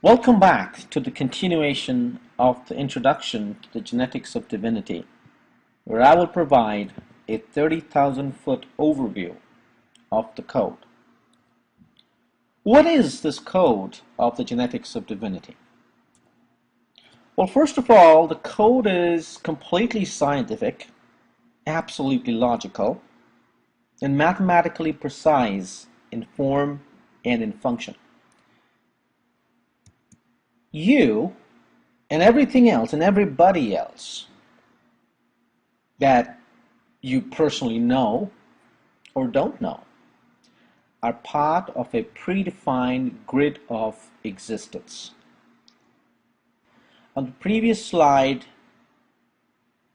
Welcome back to the continuation of the introduction to the genetics of divinity, where I will provide a 30,000-foot overview of the code. What is this code of the genetics of divinity? Well, first of all, the code is completely scientific, absolutely logical, and mathematically precise in form and in function. You and everything else and everybody else that you personally know or don't know are part of a predefined grid of existence. On the previous slide,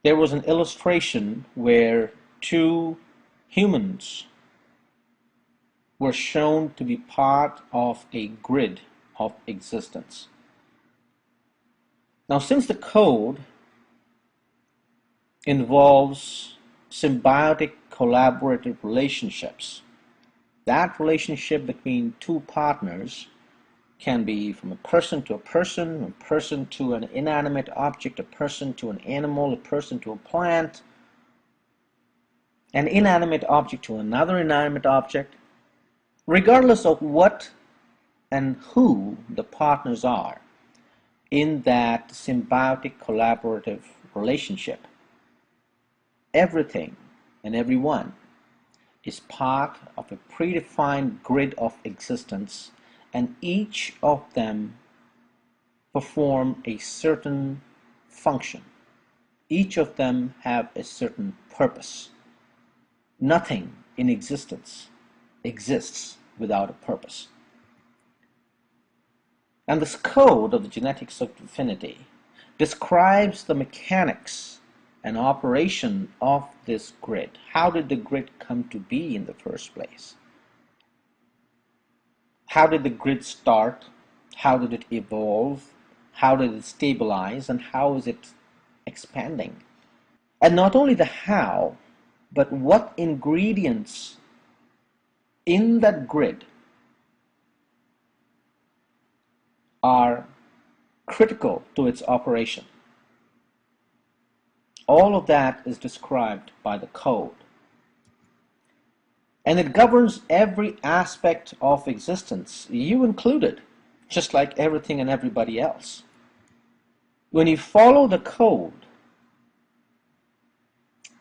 there was an illustration where two humans were shown to be part of a grid of existence. Now, since the code involves symbiotic collaborative relationships, that relationship between two partners can be from a person to a person to an inanimate object, a person to an animal, a person to a plant, an inanimate object to another inanimate object. Regardless of what and who the partners are in that symbiotic collaborative relationship, everything and everyone is part of a predefined grid of existence, and each of them perform a certain function. Each of them have a certain purpose. Nothing in existence exists without a purpose. And this code of the genetics of divinity describes the mechanics and operation of this grid. How did the grid come to be in the first place? How did the grid start? How did it evolve? How did it stabilize? And how is it expanding? And not only the how, but what ingredients in that grid are critical to its operation. All of that is described by the code. And it governs every aspect of existence, you included, just like everything and everybody else. When you follow the code,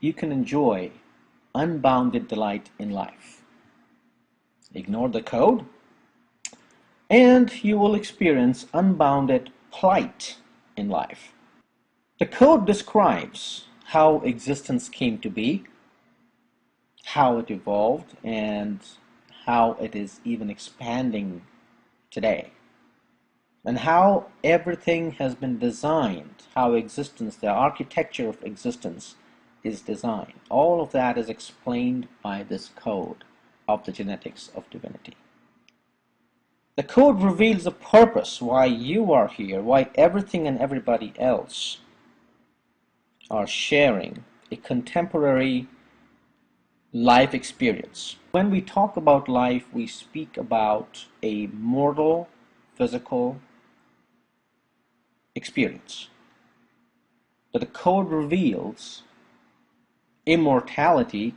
you can enjoy unbounded delight in life. Ignore the code, and you will experience unbounded plight in life. The code describes how existence came to be, how it evolved, and how it is even expanding today, and how everything has been designed, how existence, the architecture of existence is designed. All of that is explained by this code of the genetics of divinity. The code reveals the purpose, why you are here, why everything and everybody else are sharing a contemporary life experience. When we talk about life, we speak about a mortal, physical experience. But the code reveals immortality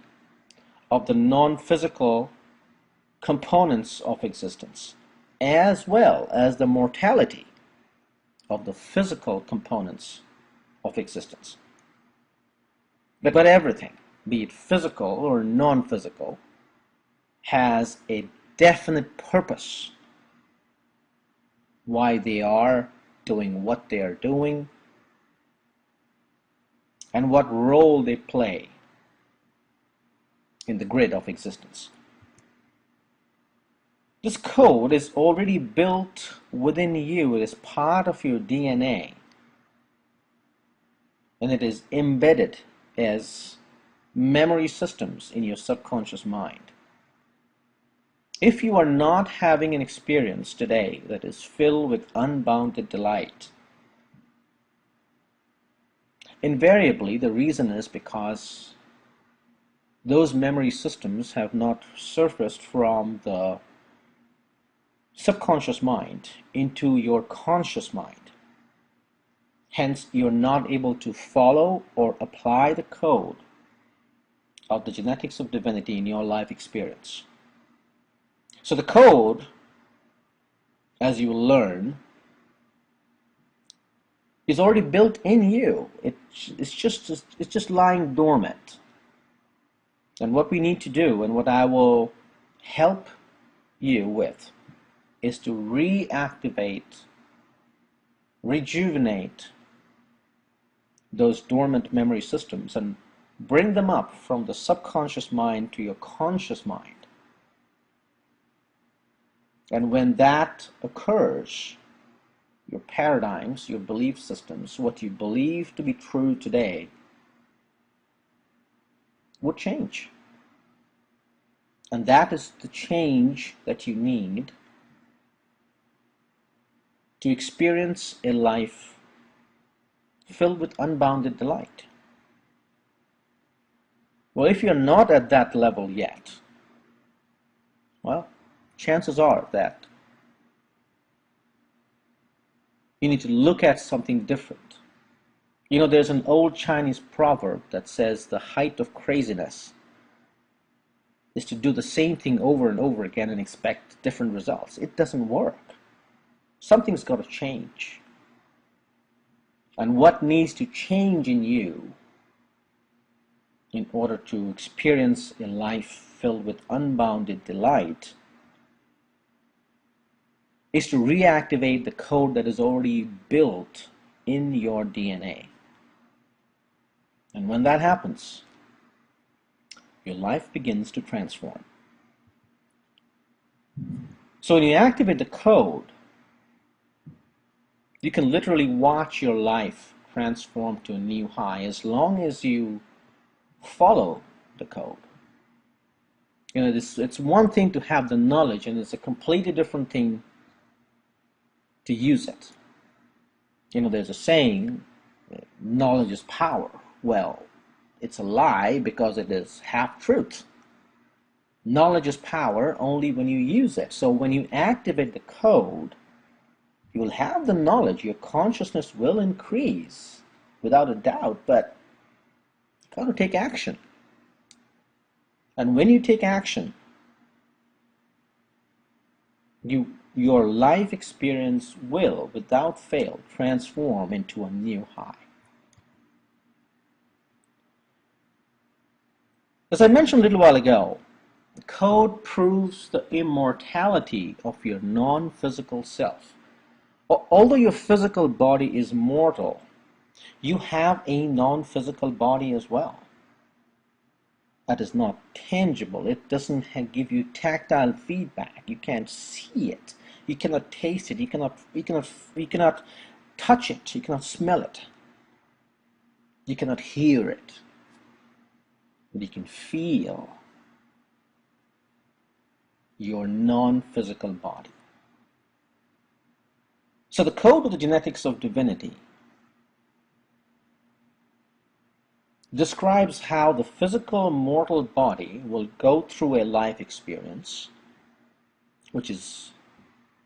of the non-physical components of existence, as well as the mortality of the physical components of existence. But everything, be it physical or non-physical, has a definite purpose, why they are doing what they are doing, and what role they play in the grid of existence. This code is already built within you. It is part of your DNA, and it is embedded as memory systems in your subconscious mind. If you are not having an experience today that is filled with unbounded delight, invariably the reason is because those memory systems have not surfaced from the subconscious mind into your conscious mind. Hence, you're not able to follow or apply the code of the genetics of divinity in your life experience. So the code, as you will learn, is already built in you. It's just lying dormant. And what we need to do, and what I will help you with, is to reactivate, rejuvenate those dormant memory systems and bring them up from the subconscious mind to your conscious mind. And when that occurs, your paradigms, your belief systems, what you believe to be true today would change. And that is the change that you need to experience a life filled with unbounded delight. Well, if you're not at that level yet, well, chances are that you need to look at something different. You know, there's an old Chinese proverb that says the height of craziness is to do the same thing over and over again and expect different results. It doesn't work. Something's got to change. And what needs to change in you in order to experience a life filled with unbounded delight is to reactivate the code that is already built in your DNA. And when that happens, your life begins to transform. So when you activate the code, you can literally watch your life transform to a new high as long as you follow the code. You know, it's one thing to have the knowledge, and it's a completely different thing to use it. You know, there's a saying, knowledge is power. Well, it's a lie because it is half truth. Knowledge is power only when you use it. So when you activate the code, you will have the knowledge, your consciousness will increase without a doubt, but you've got to take action. And when you take action, your life experience will, without fail, transform into a new high. As I mentioned a little while ago, the code proves the immortality of your non-physical self. Although your physical body is mortal, you have a non-physical body as well. That is not tangible. It doesn't give you tactile feedback. You can't see it. You cannot taste it. You cannot touch it. You cannot smell it. You cannot hear it. But you can feel your non-physical body. So the code of the genetics of divinity describes how the physical mortal body will go through a life experience which is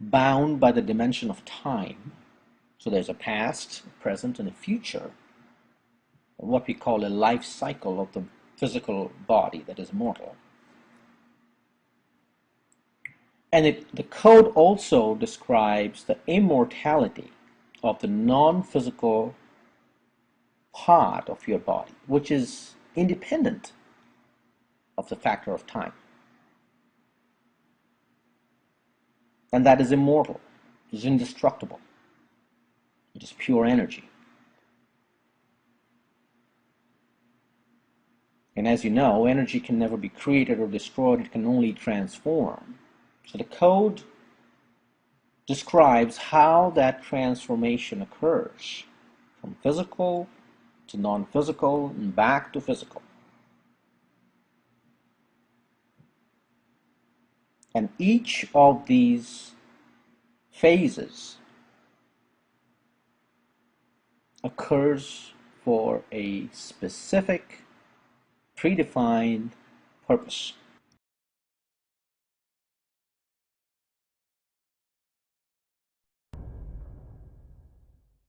bound by the dimension of time. So there's a past, a present, and a future, what we call a life cycle of the physical body that is mortal. And the code also describes the immortality of the non-physical part of your body, which is independent of the factor of time. And that is immortal, it is indestructible, it is pure energy. And as you know, energy can never be created or destroyed, it can only transform. So the code describes how that transformation occurs from physical to non-physical and back to physical. And each of these phases occurs for a specific, predefined purpose.